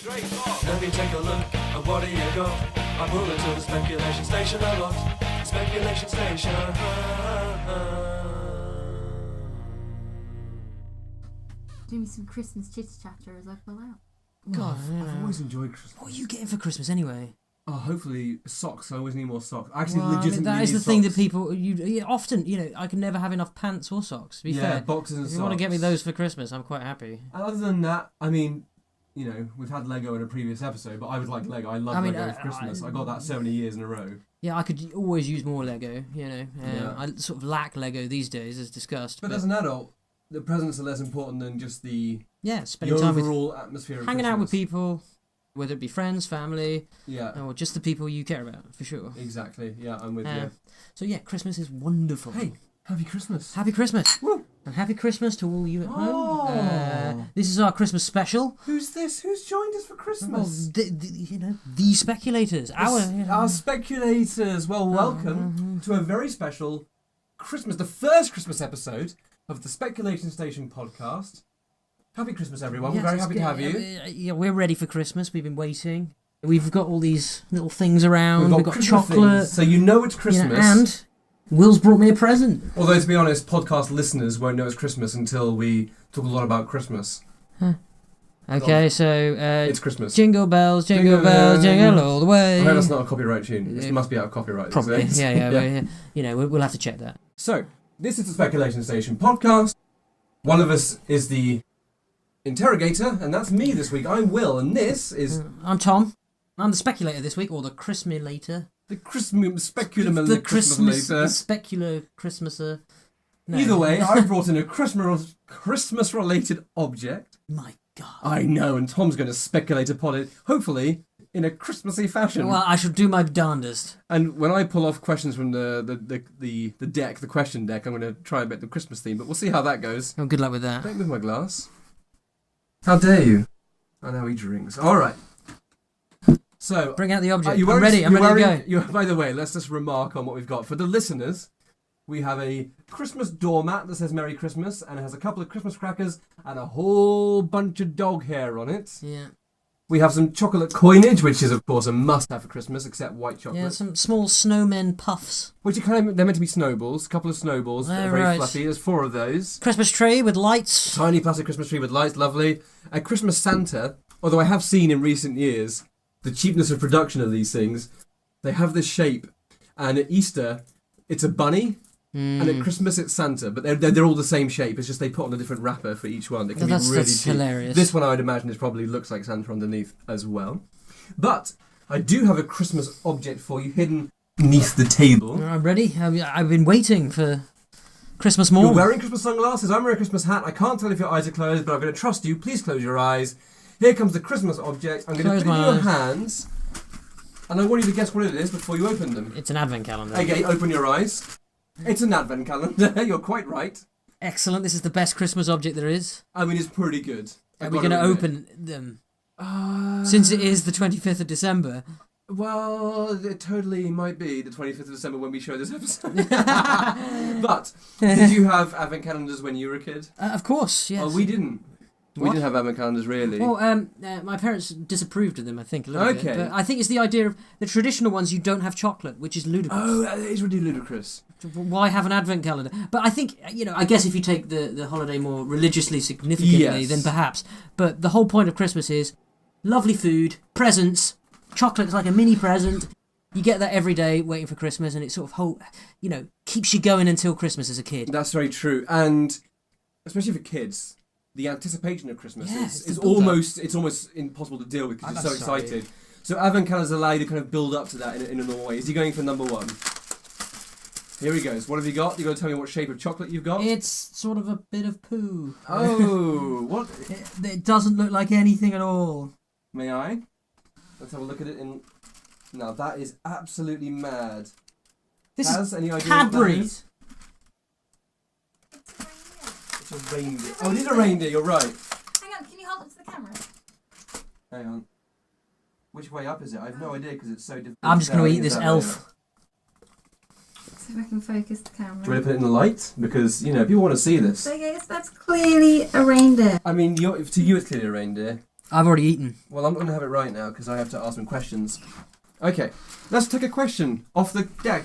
straight off. Let me take a look at what do you got. I'm moving to the speculation station a lot. Speculation station. Do me some Christmas chitter-chatter as I pull out. God, I've always enjoyed Christmas. What are you getting for Christmas anyway? Oh, hopefully socks. I always need more socks. I actually legitimately that is need the thing that socks. people often. I can never have enough pants or socks. To be fair, boxes and if socks. you want to get me those for Christmas, I'm quite happy. And other than that, I mean, we've had Lego in a previous episode, but I would like Lego. I love Lego for Christmas. I got that so many years in a row. Yeah, I could always use more Lego. I sort of lack Lego these days, as discussed. But as an adult, the presents are less important than just the spending time with overall atmosphere of hanging Christmas. out with people, whether it be friends, family, Yeah. or just the people you care about, for sure. Exactly. Yeah, I'm with you. So Christmas is wonderful. Hey, happy Christmas. Happy Christmas. Woo. And happy Christmas to all you at home. Oh. This is our Christmas special. Who's this? Who's joined us for Well, Christmas? the speculators. Our speculators. Well, welcome to a very special Christmas, the first Christmas episode of the Speculation Station podcast. Happy Christmas, everyone. Yes, We're very it's happy to good. have you. Yeah, we're ready for Christmas. We've been waiting. We've got all these little things around. We've got Christmas chocolate. things, so you know it's Christmas. And Will's brought me a present. Although, to be honest, podcast listeners won't know it's Christmas until we talk a lot about Christmas. Okay, so It's Christmas. jingle bells, jingle bells, jingle all the way. I hope that's not a copyright tune. This must be out of copyright. Probably. These days. Yeah. We'll have to check that. So, this is the Speculation Station podcast. One of us is the interrogator, and that's me this week. I'm Will, and this is I'm Tom. I'm the speculator this week, or the Christmas-later. the Christmas speculum. The specular Christmaser. No. Either way, I've brought in a Christmas-related object. My God. I know, and Tom's going to speculate upon it, hopefully in a Christmassy fashion. Well, I shall do my darndest. And when I pull off questions from the deck, the question deck, I'm going to try and make the Christmas theme, but we'll see how that goes. Oh, good luck with that. Don't move my glass. How dare you? I know he drinks. All right. So, Bring out the object. you I'm ready. I'm ready to go. By the way, let's just remark on what we've got. For the listeners, we have a Christmas doormat that says Merry Christmas, and it has a couple of Christmas crackers and a whole bunch of dog hair on it. Yeah. We have some chocolate coinage, which is, of course, a must-have for Christmas, except white chocolate. Yeah, some small snowmen puffs. Which are they're meant to be snowballs, a couple of snowballs that are very right. fluffy. There's 4 of those. Christmas tree with lights. Tiny plastic Christmas tree with lights, lovely. A Christmas Santa, although I have seen in recent years the cheapness of production of these things. They have this shape, and at Easter, it's a bunny, and at Christmas, it's Santa. But they're all the same shape. It's just they put on a different wrapper for each one. It can be really that's cheap. hilarious. This one, I would imagine, probably looks like Santa underneath as well. But I do have a Christmas object for you hidden beneath the table. I'm ready. I've been waiting for Christmas morn. You're wearing Christmas sunglasses. I'm wearing a Christmas hat. I can't tell if your eyes are closed, but I'm going to trust you. Please close your eyes. Here comes the Christmas object. I'm going to put it in your hands, and I want you to guess what it is before you open them. It's an advent calendar. Okay, open your eyes. It's an advent calendar. You're quite right. Excellent. This is the best Christmas object there is. I mean, it's pretty good. Are we going to open them? Since it is the 25th of December. Well, it totally might be the 25th of December when we show this episode. But did you have advent calendars when you were a kid? Of course, yes. Oh, we didn't. We What? didn't have advent calendars, really. Well, my parents disapproved of them, I think, a little bit. Okay. But I think it's the idea of the traditional ones, you don't have chocolate, which is ludicrous. Oh, it's really ludicrous. Why have an advent calendar? But I think, I guess if you take the holiday more religiously significantly, Yes. then perhaps. But the whole point of Christmas is lovely food, presents, chocolate's like a mini present. You get that every day waiting for Christmas, and it sort of keeps you going until Christmas as a kid. That's very true. And especially for kids, the anticipation of Christmas it's is the build-up. almost impossible to deal with because you're so Sorry. excited. So advent calendars allow you to kind of build up to that in a normal way. Is he going for number 1? Here he goes. What have you got? You got to tell me what shape of chocolate you've got? It's sort of a bit of poo. Oh, what? It doesn't look like anything at all. May I? Let's have a look at it in... Now, that is absolutely mad. This Has is any idea what that Cadbury's. is? It's a reindeer. Oh, it is a reindeer, you're right. Hang on, can you hold it to the camera? Hang on. Which way up is it? I have no idea because it's so difficult. I'm just going to eat Is this that elf. way up? So I can focus the camera. Do you want to put it in the light? Because, people want to see this. So yes, that's clearly a reindeer. I mean, to you it's clearly a reindeer. I've already eaten. Well, I'm going to have it right now because I have to ask some questions. Okay, let's take a question off the deck.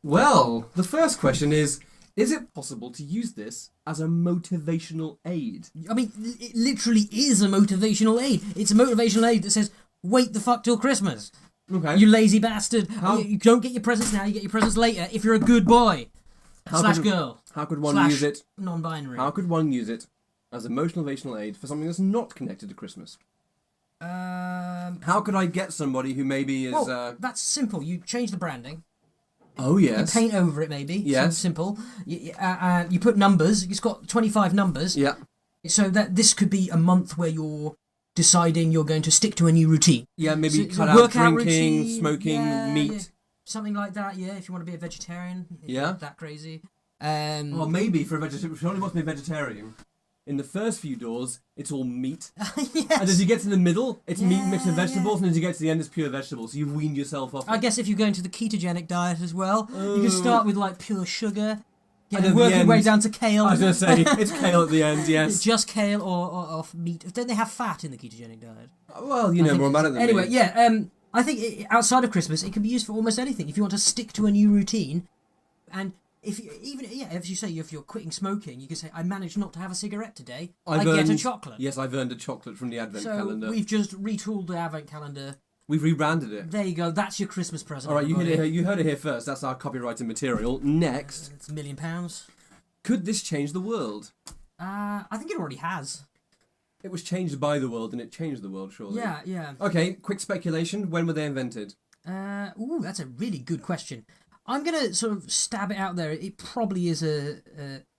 Well, the first question is it possible to use this as a motivational aid? I mean, it literally is a motivational aid. It's a motivational aid that says, wait the fuck till Christmas. Okay. You lazy bastard. How- You don't get your presents now, you get your presents later if you're a good boy. Slash girl. How could one Slash use it? non-binary. How could one use it as a motivational aid for something that's not connected to Christmas? How could I get somebody who maybe is... Well, that's simple. You change the branding. Oh, yes. You paint over it, maybe. Yes. So simple. You put numbers. It's got 25 numbers. Yeah. So that this could be a month where you're deciding you're going to stick to a new routine. Yeah, maybe So cut a out workout drinking, routine, smoking, meat. yeah. Something like that, yeah, if you want to be a vegetarian. If Yeah. you're that crazy. Well, maybe for a vegetarian, if somebody wants to be a vegetarian, in the first few doors, it's all meat. Yes. And as you get to the middle, it's meat mixed with Yeah, vegetables, and as you get to the end, it's pure vegetables. So you've weaned yourself off. I guess if you're going to the ketogenic diet as well, you can start with like pure sugar, And at the work your way end- down to kale. I was going to say, it's kale at the end, yes. Just kale or off meat. Don't they have fat in the ketogenic diet? Well, you know more about it than Anyway, me. yeah, I think outside of Christmas, it can be used for almost anything. If you want to stick to a new routine, and if you, even as you say, if you're quitting smoking, you can say, "I managed not to have a cigarette today. I get a chocolate." Yes, I've earned a chocolate from the Advent So calendar. we've just retooled the Advent calendar. We've rebranded it. There you go. That's your Christmas present. All right, everybody. you heard it here first. That's our copyrighted material. Next, It's £1 million. could this change the world? I think it already has. It was changed by the world, and it changed the world, surely. Yeah, yeah. Okay, quick speculation. When were they invented? That's a really good question. I'm gonna sort of stab it out there. It probably is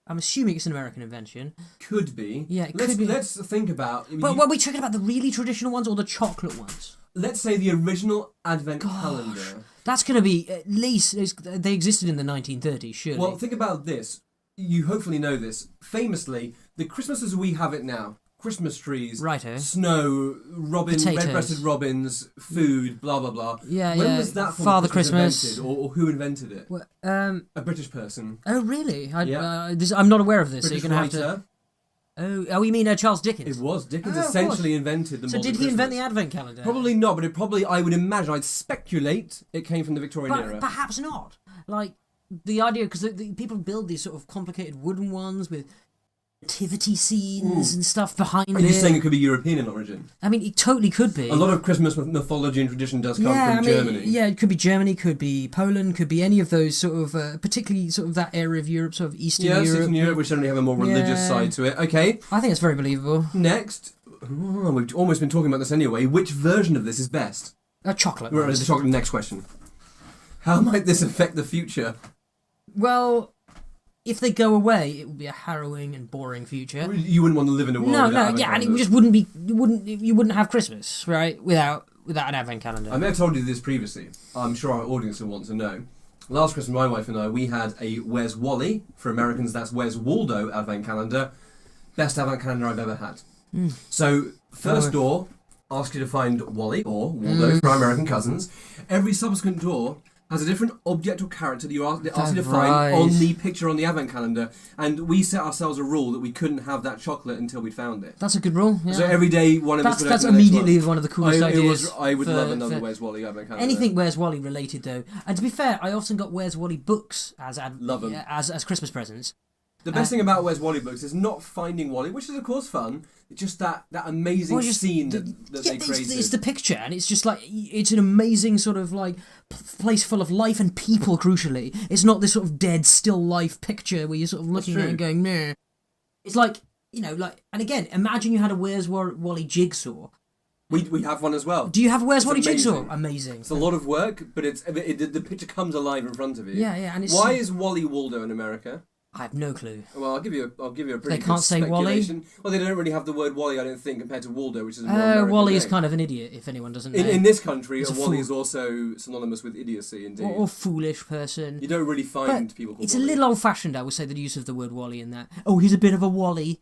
I'm assuming it's an American invention. Could be. Yeah, it let's, could be. Let's think about... But were we talking about the really traditional ones or the chocolate ones? Let's say the original Advent calendar. That's gonna be at least they existed in the 1930s, surely. Well, think about this. You hopefully know this. Famously, the Christmas as we have it now, Christmas trees, Righto. snow, Potatoes. red-breasted robins, food, blah blah blah. Yeah, when yeah. was that form Father of Christmas Christmas. invented, or who invented it? Well, A British person, oh really? Yeah. I'm not aware of this, British so you're gonna have writer. to. Oh, you mean Charles Dickens? It was Dickens Oh, of essentially invented the So modern did he invent the Christmas. Advent calendar? Probably not, but it probably, I would imagine, I'd speculate it came from the Victorian But era. perhaps not. Like the idea, because the people build these sort of complicated wooden ones with nativity scenes and stuff behind Are it. you saying it could be European in origin? I mean, it totally could be. A lot of Christmas mythology and tradition does come from Germany. Yeah, it could be Germany, could be Poland, could be any of those sort of, particularly sort of that area of Europe, sort of Eastern Yes, Europe. Eastern Europe, which generally have a more religious Yeah. side to it. Okay, I think it's very believable. next. We've almost been talking about this anyway. Which version of this is best? Chocolate. Right, ones. the chocolate. Next question. How might this affect the future? Well, if they go away, it would be a harrowing and boring future. You wouldn't want to live in a world No, without Advent yeah, and it calendars. just wouldn't be. You wouldn't have Christmas, right? Without an Advent calendar. I may have told you this previously. I'm sure our audience will want to know. Last Christmas, my wife and I, we had a Where's Wally? For Americans, that's Where's Waldo Advent calendar. Best Advent calendar I've ever had. So, first door asks you to find Wally, or Waldo, for our American cousins. Every subsequent door has a different object or character that you ask you to find Right. on the picture on the Advent calendar. And we set ourselves a rule that we couldn't have that chocolate until we'd found it. That's a good rule. Yeah. So every day, one of us that's would that's open the next immediately one. one of the coolest ideas. I would for- love another for Where's Wally Advent calendar. anything Where's Wally related, though. And to be fair, I often got Where's Wally books as Love 'em. as Christmas presents. The best thing about Where's Wally books is not finding Wally, which is of course fun. It's just that amazing Well, just scene the- that yeah, they created. it's the picture, and it's just like it's an amazing sort of like place full of life and people. Crucially, it's not this sort of dead still life picture where you're sort of looking at it and true. going, "Nah." It's like and again, imagine you had a Where's Wally jigsaw. we have one as well. Do you have a Where's It's Wally amazing. jigsaw? Amazing. It's a lot of work, but the picture comes alive in front of you. Yeah, yeah, and it's Why is Wally Waldo in America? I have no clue. Well, I'll give you a pretty They good can't say Wally? speculation. Well, they don't really have the word Wally, I don't think, compared to Waldo, which is a more American Wally is name. kind of an idiot, if anyone doesn't know. In this country, He's a a Wally fool. is also synonymous with idiocy, indeed. or foolish person. You don't really find people called It's Wally. a little old-fashioned, I would say, the use of the word Wally in that. Oh, he's a bit of a Wally.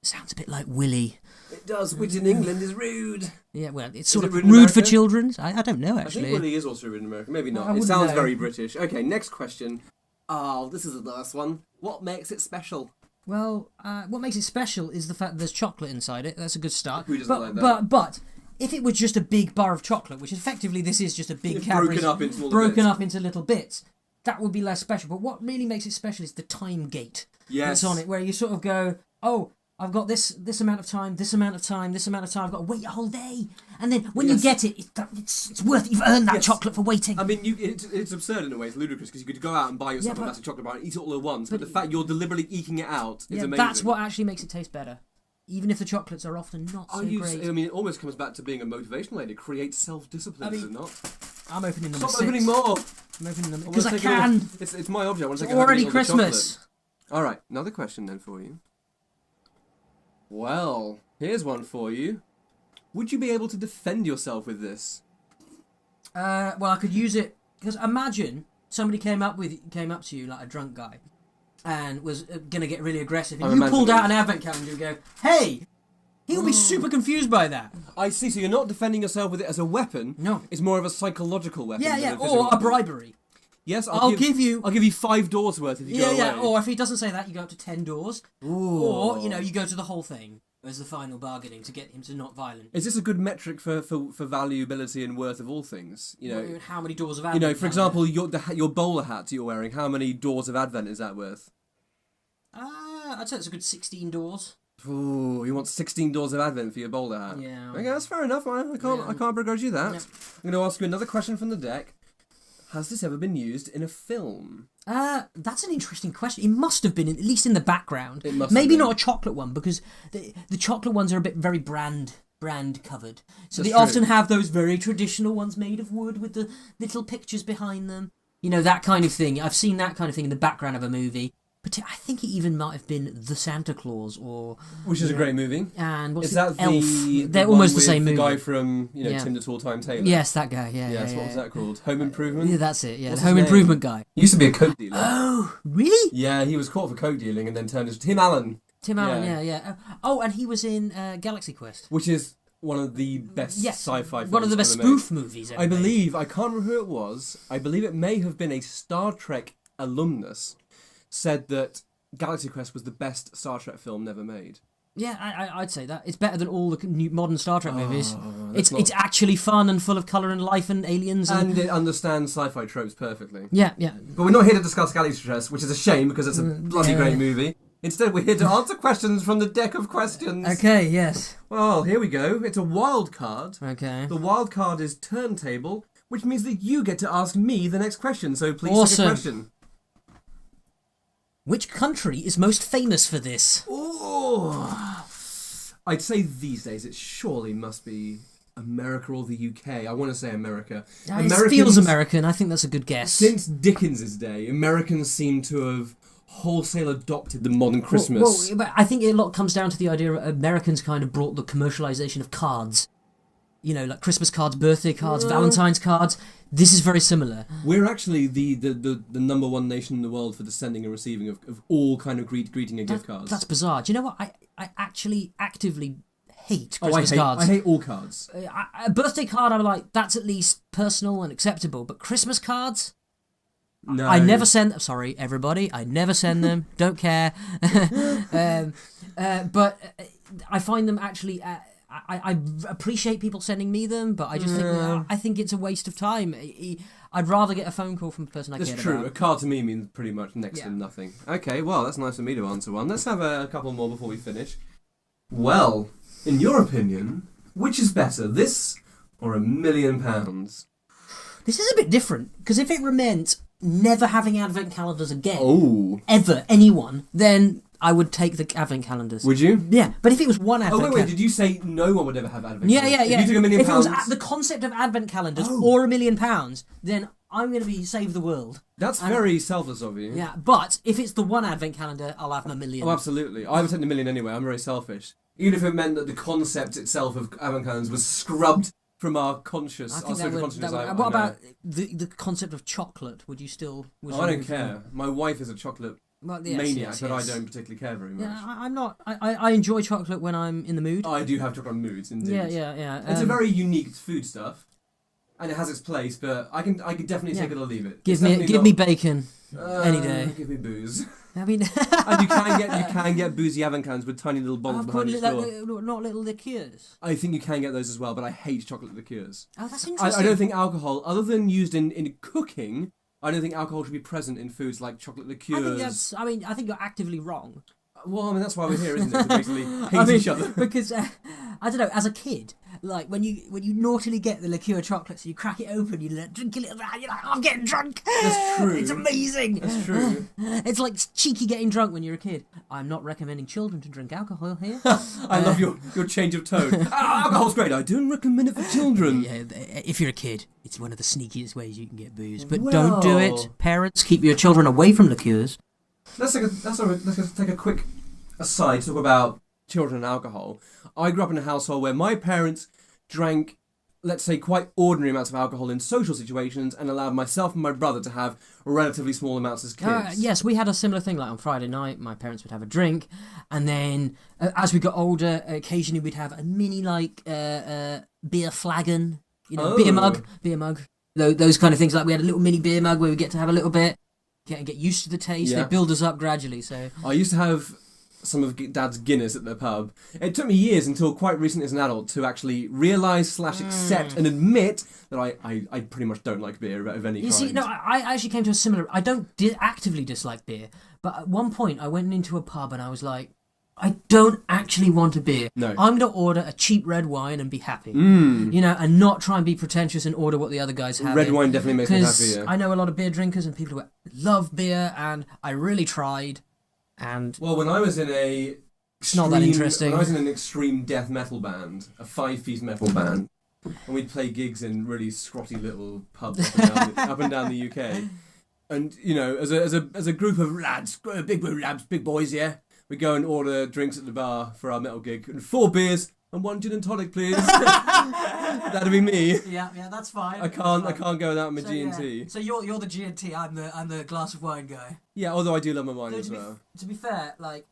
Sounds a bit like Willy. It does, which in England is rude. Yeah, well, it's sort it of rude in rude for America? children. I don't know, I actually. think Willy is also rude in America. Maybe I not. It wouldn't sounds know. very British. Okay, next question. Oh, this is the last one. What makes it special? Well, what makes it special is the fact that there's chocolate inside it. That's a good start. Who doesn't like that? But if it was just a big bar of chocolate, which effectively this is just a big Cadbury's broken up into little bits, that would be less special. But what really makes it special is the time gate that's on it, where you sort of go, oh, I've got this amount of time, this amount of time, this amount of time. I've got to wait a whole day, and then when you get it, it's worth it. You've earned that chocolate for waiting. I mean, it's absurd in a way. It's ludicrous because you could go out and buy yourself a massive chocolate bar and eat it all at once. But the fact you're deliberately eking it out is amazing. That's what actually makes it taste better, even if the chocolates are often not so great. I mean, it almost comes back to being a motivational aid. It creates self-discipline, does it not? I'm opening number 6. Stop opening more. I'm opening them because I can. It's my object. I want to It's take already all the Christmas. Chocolate. All right, another question then for you. Well, here's one for you. Would you be able to defend yourself with this? Well, I could use it because imagine somebody came up to you like a drunk guy, and was gonna get really aggressive, and you pulled out an advent calendar and go, "Hey!" He'll be super confused by that. I see. So you're not defending yourself with it as a weapon. No, it's more of a psychological weapon. Yeah, or a bribery. Yes, I'll give you 5 doors worth if you go away. Yeah. Or if he doesn't say that, you go up to 10 doors. Ooh. Or you go to the whole thing as the final bargaining to get him to not violent. Is this a good metric for valuability and worth of all things? How many doors of Advent? For example, your bowler hat you're wearing. How many doors of Advent is that worth? I'd say it's a good 16 doors. Ooh, you want 16 doors of Advent for your bowler hat? Yeah. Okay, that's fair enough. I can't begrudge you that. No. I'm going to ask you another question from the deck. Has this ever been used in a film? That's an interesting question. It must have been, at least in the background. It must Maybe have been. not a chocolate one, because the chocolate ones are very brand covered. So That's they often have those very traditional ones made of wood with the little pictures behind them. That kind of thing. I've seen that kind of thing in the background of a movie. But I think it even might have been The Santa Claus, which is a great movie. And what's is that Elf? They're one almost the with same movie. The guy from Tim the Tall Time Tailor. Yes, that guy. Yeah. What was that called? Home Improvement. Yeah, that's it. Yeah, What's the Home Improvement guy. He used to be a coke dealer. Oh, really? Yeah, he was caught for coke dealing and then turned into Tim Allen. Tim Allen. Yeah. Oh, and he was in Galaxy Quest, which is one of the best sci-fi films. One of the best spoof movies ever I believe. I can't remember who it was. I believe it may have been a Star Trek alumnus said that Galaxy Quest was the best Star Trek film never made. Yeah, I'd say that. It's better than all the new modern Star Trek movies. It's actually fun and full of colour and life and aliens. And it understands sci-fi tropes perfectly. Yeah. But we're not here to discuss Galaxy Quest, which is a shame because it's a bloody great movie. Instead, we're here to answer questions from the deck of questions. Okay, yes. Well, here we go. It's a wild card. Okay. The wild card is turntable, which means that you get to ask me the next question. So please take a question. Which country is most famous for this? Oh, I'd say these days it surely must be America or the UK. I want to say America. It feels American. I think that's a good guess. Since Dickens's day, Americans seem to have wholesale adopted the modern Christmas. Well, I think a lot comes down to the idea that Americans kind of brought the commercialization of cards. Like Christmas cards, birthday cards, Valentine's cards. This is very similar. We're actually the number one nation in the world for the sending and receiving of all kind of greeting and gift cards. That's bizarre. Do you know what? I actually actively hate Christmas cards. I hate all cards. A birthday card, I'm like, that's at least personal and acceptable. But Christmas cards? No. I never send... Sorry, everybody. I never send them. Don't care. But I find them actually... I appreciate people sending me them, but I just think it's a waste of time. I'd rather get a phone call from the person I care about. That's true. A card to me means pretty much next to nothing. Okay, well, that's nice of me to answer one. Let's have a couple more before we finish. Well, in your opinion, which is better, this or £1 million? This is a bit different, because if it meant never having advent calendars again, ever, anyone, then I would take the advent calendars. Would you? Yeah, but if it was one advent wait, did you say no one would ever have advent calendars? Yeah. If you took £1 million... If it was the concept of advent calendars or £1 million, then I'm going to be save the world. That's very selfless of you. Yeah, but if it's the one advent calendar, I'll have $1 million. Oh, absolutely. I would take the $1 million anyway. I'm very selfish. Even if it meant that the concept itself of advent calendars was scrubbed from our conscious, our social consciousness. What about the concept of chocolate? Would you still... I don't care. My wife is a chocolate maniac, but I don't particularly care very much. Yeah, I'm not. I enjoy chocolate when I'm in the mood. I do have chocolate moods, indeed. Yeah. It's a very unique food stuff, and it has its place. But I could definitely take it or leave it. Give me bacon any day. Give me booze. I mean, And you can get boozy Avancans with tiny little bottles behind your store. not little liqueurs. I think you can get those as well, but I hate chocolate liqueurs. Oh, that's interesting. I don't think alcohol, other than used in cooking, I don't think alcohol should be present in foods like chocolate liqueurs. I think you're actively wrong. Well, I mean, that's why we're here, isn't it? To basically hate each other. Because I don't know. As a kid, like when you naughtily get the liqueur chocolates, you crack it open, you drink a little bit, you're like, I'm getting drunk. That's true. It's amazing. That's true. It's like cheeky getting drunk when you're a kid. I'm not recommending children to drink alcohol here. I love your change of tone. Alcohol's great. I don't recommend it for children. Yeah, if you're a kid, it's one of the sneakiest ways you can get booze. But don't do it. Parents, keep your children away from liqueurs. Let's take a quick aside to talk about children and alcohol. I grew up in a household where my parents drank, let's say, quite ordinary amounts of alcohol in social situations and allowed myself and my brother to have relatively small amounts as kids. Yes, we had a similar thing. Like on Friday night, my parents would have a drink, and then as we got older, occasionally we'd have a mini beer flagon, beer mug, those kind of things. Like we had a little mini beer mug where we get to have a little bit. Get used to the taste. Yeah. They build us up gradually. So I used to have some of Dad's Guinness at the pub. It took me years until quite recently as an adult to actually realise / accept and admit that I pretty much don't like beer of any kind. You see, no, I actually came to a similar. I don't actively dislike beer, but at one point I went into a pub and I was like, I don't actually want a beer. No. I'm going to order a cheap red wine and be happy. And not try and be pretentious and order what the other guys have. Red wine definitely makes me happy, yeah. I know a lot of beer drinkers and people who love beer, and I really tried. And well, when I was in it's not that interesting. When I was in an extreme death metal band, a 5-piece metal band, and we'd play gigs in really scrotty little pubs up and down the UK. And as a group of lads, big boys, yeah. We go and order drinks at the bar for our metal gig, and 4 beers and 1 gin and tonic, please. That'd be me. Yeah, that's fine. I can't go without my G&T. Yeah. So you're the G&T. I'm the glass of wine guy. Yeah, although I do love my wine as well. To be fair, like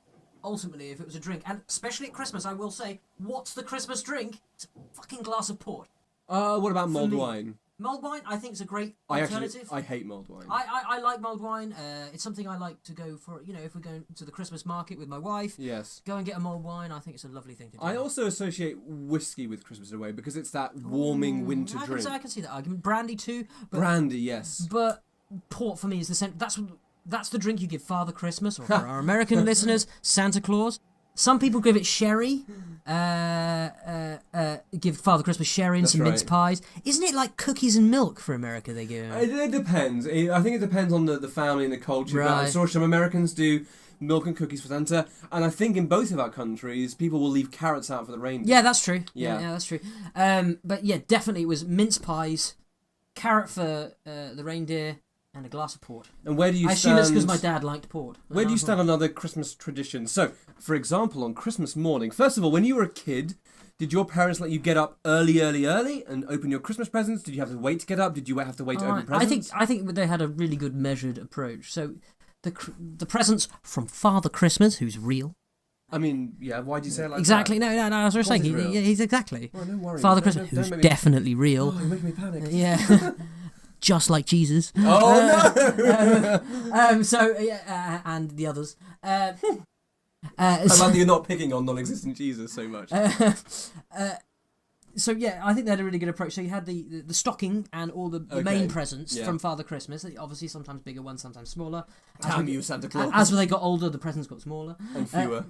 ultimately, if it was a drink, and especially at Christmas, I will say, what's the Christmas drink? It's a fucking glass of port. What about mulled wine? Mulled wine, I think, is a great alternative. I hate mulled wine. I like mulled wine. It's something I like to go for. If we're going to the Christmas market with my wife, yes, go and get a mulled wine. I think it's a lovely thing to do. I also associate whiskey with Christmas in a way because it's that warming winter drink. I can see that argument. Brandy too. Brandy, yes. But port for me is the same. That's the drink you give Father Christmas, or for our American listeners, Santa Claus. Some people give it sherry. Give Father Christmas sherry and some mince pies. Isn't it like cookies and milk for America they give? It depends. I think it depends on the family and the culture. Right. But I saw some Americans do milk and cookies for Santa, and I think in both of our countries, people will leave carrots out for the reindeer. Yeah, that's true. Yeah, that's true. But yeah, definitely it was mince pies, carrot for the reindeer, and a glass of port. And where do you stand? I assume it's because my dad liked port. Where do you stand on other Christmas traditions? So, for example, on Christmas morning, first of all, when you were a kid, did your parents let you get up early and open your Christmas presents? Did you have to wait to get up? Did you have to wait to open presents? I think they had a really good measured approach. So, the presents from Father Christmas, who's real. I mean, yeah. Why do you say it like exactly? that? No. I was just saying. He's exactly. Oh, no worries. Father Christmas, who's definitely real. Oh, you're making me panic. Yeah. Just like Jesus. Oh no! So and the others. I like that you're not picking on non-existent Jesus so much. So yeah, I think they had a really good approach. So you had the stocking and all the main presents from Father Christmas. Obviously, sometimes bigger ones, sometimes smaller. Damn you, Santa Claus! As they got older, the presents got smaller and fewer.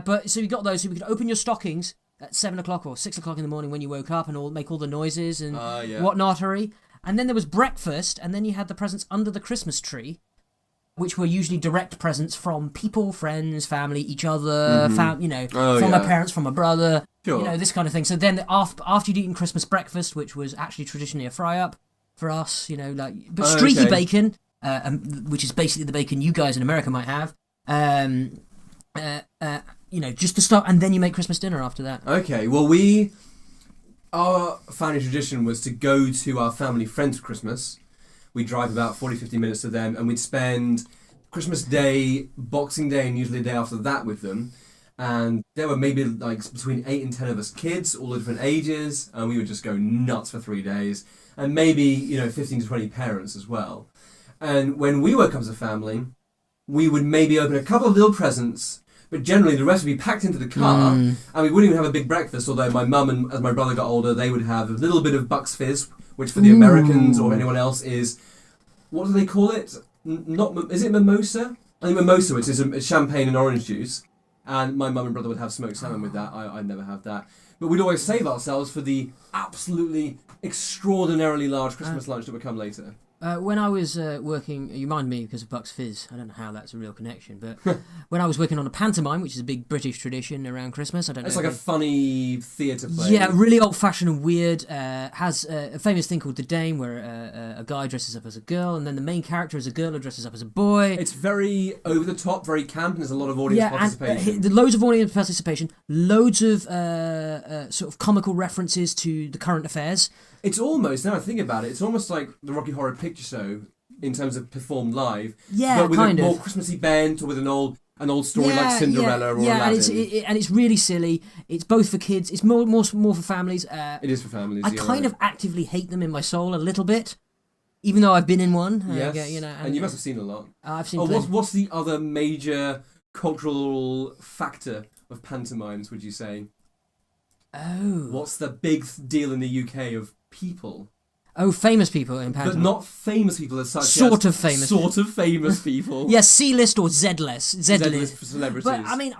But so you got those. So we could open your stockings at 7 o'clock or 6 o'clock in the morning when you woke up, and make all the noises and whatnottery. And then there was breakfast, and then you had the presents under the Christmas tree, which were usually direct presents from people, friends, family, each other, from my parents, from my brother, this kind of thing. So then after you'd eaten Christmas breakfast, which was actually traditionally a fry-up for us, but streaky bacon, which is basically the bacon you guys in America might have, just to start, and then you make Christmas dinner after that. Okay, well, our family tradition was to go to our family friends for Christmas. We'd drive about 40-50 minutes to them, and we'd spend Christmas Day, Boxing Day, and usually the day after that with them. And there were maybe between 8 and 10 of us kids, all the different ages, and we would just go nuts for 3 days. And maybe 15 to 20 parents as well. And when we woke up as a family, we would maybe open a couple of little presents, but generally the rest would be packed into the car, and we wouldn't even have a big breakfast, although my mum and as my brother got older, they would have a little bit of Bucks Fizz, which for the Americans or anyone else is, what do they call it? Is it mimosa? I think mimosa, which is a champagne and orange juice, and my mum and brother would have smoked salmon with that. I'd never have that. But we'd always save ourselves for the absolutely extraordinarily large Christmas lunch that would come later. When I was working, you mind me because of Bucks Fizz. I don't know how that's a real connection, but when I was working on a pantomime, which is a big British tradition around Christmas, I don't know. It's like a funny theatre play. Yeah, really old-fashioned and weird. Has a famous thing called The Dame, where a guy dresses up as a girl, and then the main character is a girl who dresses up as a boy. It's very over the top, very camp, and there's a lot of audience participation. And loads of audience participation, loads of sort of comical references to the current affairs. It's almost, now I think about it, it's almost like the Rocky Horror Picture Show in terms of performed live. Yeah, but with kind a more of. Christmassy bent or with an old story like Cinderella or Aladdin. And it's really silly. It's both for kids. It's more for families. It is for families. I kind of actively hate them in my soul a little bit, even though I've been in one. Yes, and you must have seen a lot. I've seen. What's the other major cultural factor of pantomimes, would you say? Oh. What's the big deal in the UK of people? Oh, famous people in pantomime. But not famous people as such. Sort of famous. Sort of famous people. Yes, C-list or Z-list. Z-list for celebrities. But I mean,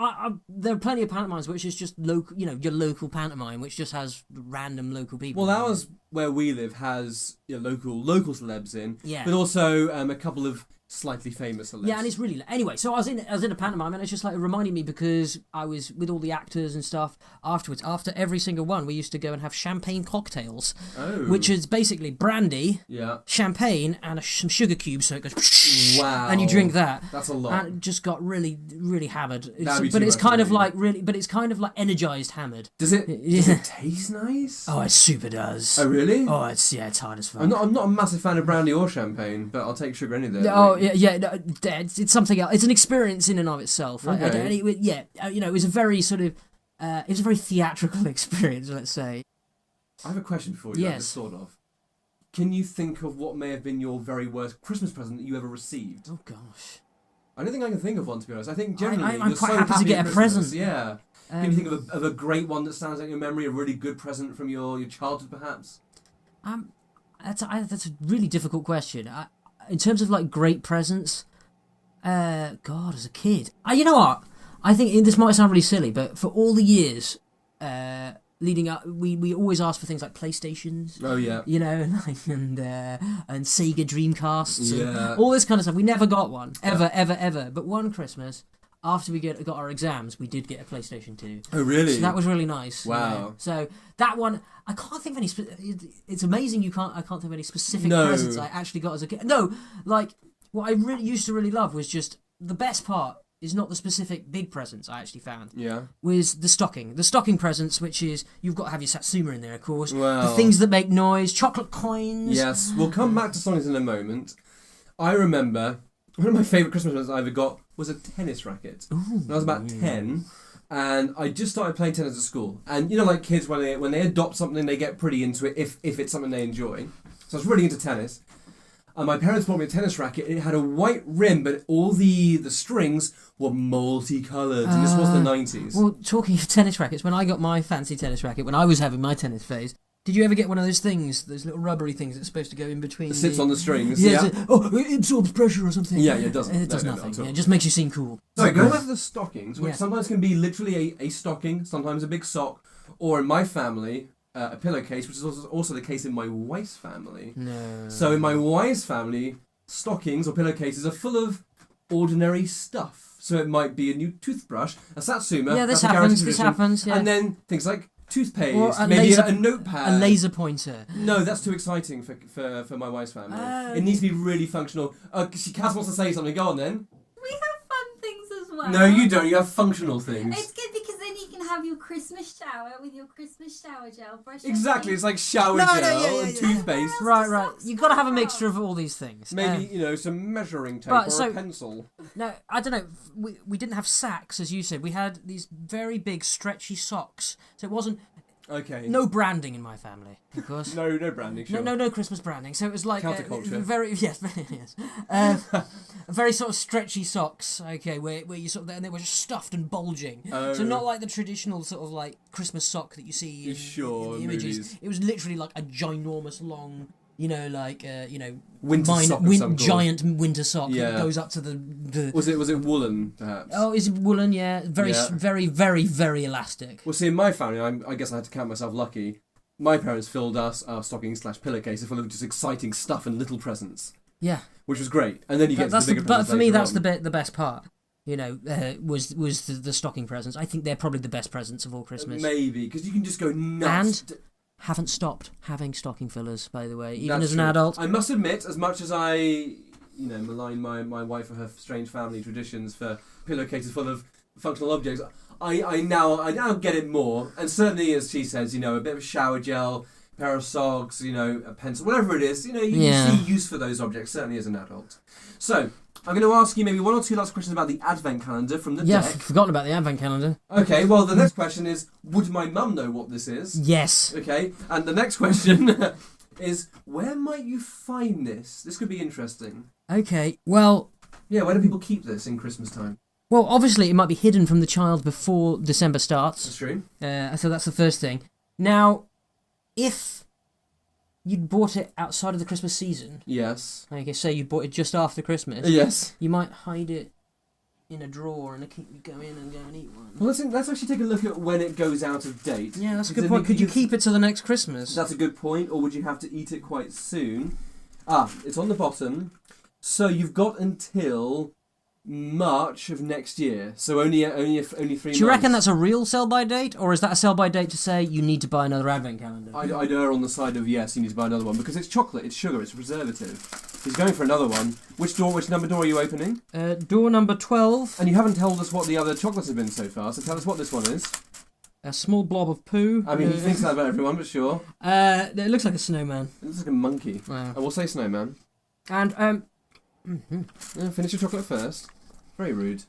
there are plenty of pantomimes which is just local. Your local pantomime, which just has random local people. Well, ours where we live has local celebs in. Yeah. But also a couple of slightly famous celebs. Yeah, and it's really anyway. So I was in a pantomime, and it's just like it reminded me because I was with all the actors and stuff afterwards. After every single one, we used to go and have champagne cocktails, which is basically brandy, champagne, and some sugar cubes. So it goes, wow, and you drink that. That's a lot. And it just got really, really hammered. But it's kind of like energized hammered. Does it taste nice? Oh, it super does. Oh, really? Oh, it's hard as fuck. I'm not a massive fan of brandy or champagne, but I'll take sugar any day. Oh, yeah, no, it's something else. It's an experience in and of itself. Okay. It was a very sort of, it was a very theatrical experience, let's say. I have a question for you. Yes. Sort of. Can you think of what may have been your very worst Christmas present that you ever received? Oh gosh. I don't think I can think of one, to be honest. I think generally I'm you're quite so happy to get at a Christmas. present. Yeah. Can you think of a great one that stands out in your memory? A really good present from your childhood, perhaps? That's a really difficult question. In terms of like great presents, God, as a kid, you know what? I think this might sound really silly, but for all the years leading up, we always asked for things like PlayStations. Oh yeah. And Sega Dreamcasts. Yeah. And all this kind of stuff. We never got one ever. But one Christmas, after we got our exams, we did get a PlayStation 2. Oh really? So that was really nice. Wow. So that one, I can't think of any. It's amazing I can't think of any specific No. presents I actually got as a kid. No, like what I really used to really love was just the best part is not the specific big presents I actually found. Yeah. Was the stocking presents, which is you've got to have your Satsuma in there, of course. Well. The things that make noise, chocolate coins. Yes, we'll come back to songs in a moment. I remember one of my favourite Christmas presents I ever got was a tennis racket. When I was about 10, and I just started playing tennis at school. And like kids, when they adopt something, they get pretty into it if it's something they enjoy. So I was really into tennis. And my parents bought me a tennis racket. It had a white rim, but all the strings were multicoloured. And this was the 90s. Well, talking of tennis rackets, when I got my fancy tennis racket, when I was having my tennis phase, did you ever get one of those things, those little rubbery things that's supposed to go in between? It sits on the strings. Yeah. It absorbs pressure or something. Yeah, it doesn't. It does No, nothing. not at all. It just makes you seem cool. Sorry, going back to the stockings, which Yeah. sometimes can be literally a stocking, sometimes a big sock, or in my family, a pillowcase, which is also the case in my wife's family. No. So in my wife's family, stockings or pillowcases are full of ordinary stuff. So it might be a new toothbrush, a Satsuma. Yeah, this that's a guaranteed happens. This tradition, happens. Yeah. And then things like toothpaste, Or a maybe laser- a notepad. a laser pointer. No, that's too exciting for my wife's family. Oh. It needs to be really functional. Cass wants to say something. Go on then. We have fun things as well. No, you don't. You have functional things. It's good because then you can have your Christmas shower with your Christmas shower gel. Brush your Exactly, teeth. it's like shower No, gel yeah, and yeah. toothpaste. Right. You've got to have a mixture of all these things. Maybe, some measuring tape but or so- a pencil. No, I don't know. We didn't have sacks, as you said. We had these very big, stretchy socks. So it wasn't. Okay. No branding in my family, of course. No branding. Sure. No Christmas branding. So it was like Counterculture. very yes, very sort of stretchy socks. Okay, where you sort of and they were just stuffed and bulging. Oh. So not like the traditional sort of like Christmas sock that you see in the images. Movies. It was literally like a ginormous long. Winter sock of some sort. giant winter sock Yeah. that goes up to the. Was it woolen perhaps? Oh, is it woolen? Yeah, very very elastic. Well, see, in my family, I guess I had to count myself lucky. My parents filled our stocking/pillowcases full of just exciting stuff and little presents, Yeah, which was great. And then you get to the bigger but presents for me, later that's on. the best part. Was the stocking presents. I think they're probably the best presents of all Christmas. Maybe because you can just go nuts. And haven't stopped having stocking fillers, by the way, even That's as an true. adult. I must admit, as much as I, malign my wife for her strange family traditions for pillowcases full of functional objects, I now get it more. And certainly, as she says, a bit of shower gel, pair of socks, a pencil, whatever it is, you see use for those objects, certainly as an adult. So, I'm going to ask you maybe one or two last questions about the advent calendar from the Yeah, deck. I've forgotten about the advent calendar. Okay, well, the next question is, would my mum know what this is? Yes. Okay, and the next question is, where might you find this? This could be interesting. Okay. Well, Yeah, where do people keep this in Christmas time? obviously it might be hidden from the child before December starts. That's true. So that's the first thing. Now, if you'd bought it outside of the Christmas season, Yes. like say you bought it just after Christmas, Yes. you might hide it in a drawer and go in and eat one. Well, let's actually take a look at when it goes out of date. Yeah, that's a Because good I point. think Could you keep it till the next Christmas? That's a good point, or would you have to eat it quite soon? It's on the bottom. So you've got until March of next year. So only 3 months. Do you reckon that's a real sell-by date, or is that a sell-by date to say you need to buy another advent calendar? I'd err on the side of yes, you need to buy another one because it's chocolate, it's sugar, it's a preservative. He's going for another one. Which number door are you opening? Door number 12. And you haven't told us what the other chocolates have been so far, so tell us what this one is. A small blob of poo. I mean, he thinks that about everyone, but sure. It looks like a snowman. It looks like a monkey. Wow. I will say snowman. And Finish your chocolate first. Very rude.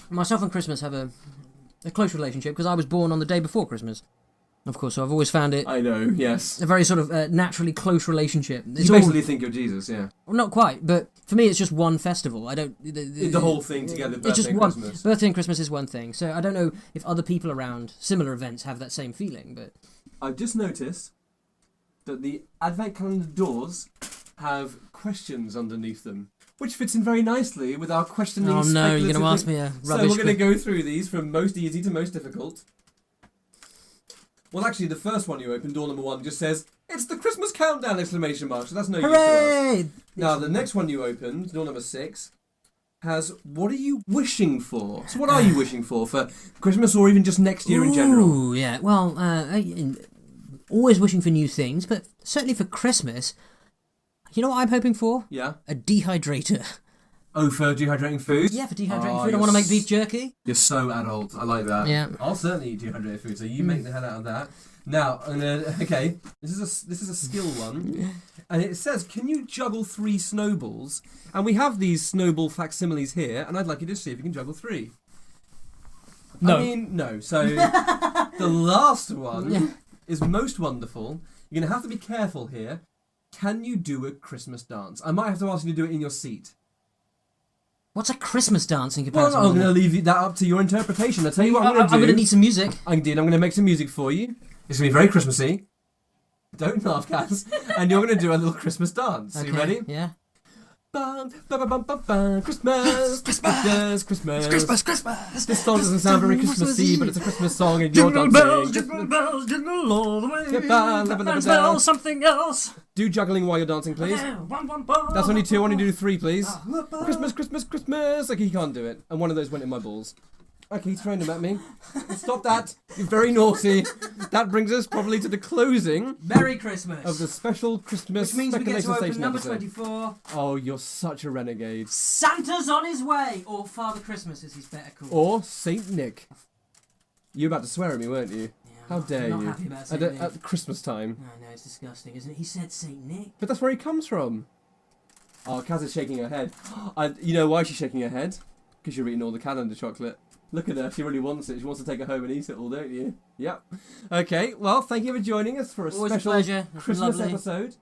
myself and Christmas have a close relationship because I was born on the day before Christmas. Of course, so I've always found it I know, yes. a very sort of naturally close relationship. It's You basically think you're Jesus, yeah. well, not quite, but for me it's just one festival. I don't The whole thing together, it's birthday just and one. Christmas. Birthday and Christmas is one thing. So I don't know if other people around similar events have that same feeling, but I've just noticed that the advent calendar doors have questions underneath them, which fits in very nicely with our questioning. oh no, you're going to speculative ask thing. me a So rubbish. we're going to go through these from most easy to most difficult. Well, actually, the first one you opened, door number 1, just says, "It's the Christmas countdown!" exclamation mark. So that's no use to us. Hooray! Now, the next one you opened, door number 6, has, "What are you wishing for?" So what are you wishing for Christmas or even just next year in general? Ooh, yeah. Well, always wishing for new things, but certainly for Christmas, you know what I'm hoping for? Yeah. A dehydrator. Oh, for dehydrating food? Yeah, for dehydrating Oh, food. I you're want to make beef jerky. You're so adult. I like that. Yeah. I'll certainly eat dehydrated food, so you make the hell out of that. Now, okay, this is a skill one, and it says, "Can you juggle 3 snowballs?" And we have these snowball facsimiles here, and I'd like you to see if you can juggle 3. No. I mean, no. So the last one is most wonderful. You're gonna have to be careful here. Can you do a Christmas dance? I might have to ask you to do it in your seat. What's a Christmas dance in Well, comparison? I'm going to leave that up to your interpretation. I'll tell you what I'm going to do. I'm going to need some music. I'm going to make some music for you. It's going to be very Christmassy. Don't laugh, Kaz. And you're going to do a little Christmas dance. Are you ready? Yeah. Bum, ba, ba, bum, bum, bum. Christmas, Christmas, Christmas. Christmas. This song doesn't sound very Christmassy, but it's a Christmas song and you're dancing. jingle bells, jingle all the way. Ba, ba, ba, ba, Smell ba. something else. Do juggling while you're dancing, please. That's only 2. I want you to do 3, please. Christmas, Christmas, Christmas. Okay, he can't do it. And one of those went in my balls. Okay, he's throwing them at me. Stop that. You're very naughty. That brings us probably to the closing Merry Christmas. of the special Christmas Which means we get speculation to open station number episode. 24. Oh, you're such a renegade. Santa's on his way. Or Father Christmas, as he's better called. Or Saint Nick. You were about to swear at me, weren't you? Yeah, How I'm dare not you? happy about Saint Nick. At Christmas time. No, it's disgusting, isn't it? He said Saint Nick. But that's where he comes from. Oh, Kaz is shaking her head. You know why she's shaking her head? Because you're eating all the calendar chocolate. Look at her. She really wants it. She wants to take it home and eat it all, don't you? Yep. Okay. Well, thank you for joining us for a Always a special pleasure. It's been Christmas lovely. episode.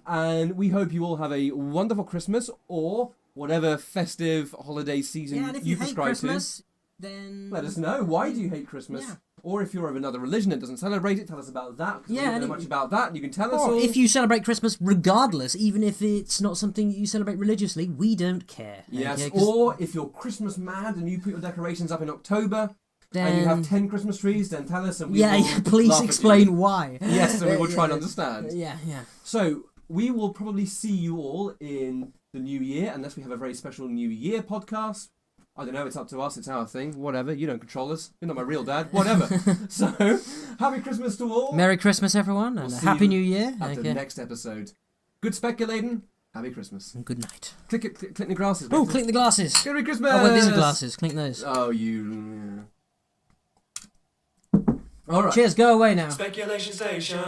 And we hope you all have a wonderful Christmas or whatever festive holiday season Yeah, and if you hate prescribe Christmas, then... to. Let us know. Why do you hate Christmas? Yeah. Or if you're of another religion that doesn't celebrate it, tell us about that. 'Cause we Yeah, don't and know much about that. You can tell us Or all. if you celebrate Christmas regardless, even if it's not something you celebrate religiously, we don't care. Yes, okay? 'Cause or if you're Christmas mad and you put your decorations up in October then... and you have 10 Christmas trees, then tell us and we Yeah, will yeah, please laugh at you. explain why. Yes, and we will try and understand. Yeah. So, we will probably see you all in the new year, unless we have a very special New Year podcast. I don't know, it's up to us, it's our thing, whatever. You don't control us. You're not my real dad, whatever. So, happy Christmas to all. Merry Christmas, everyone, and We'll a see Happy you New Year. at the next episode. Good speculating. Happy Christmas. And good night. Click the glasses. Oh, mate. clink the glasses. Merry Christmas. Oh, wait, these are glasses. Clink those. Oh, you. All right. Cheers, go away now. Speculation Station.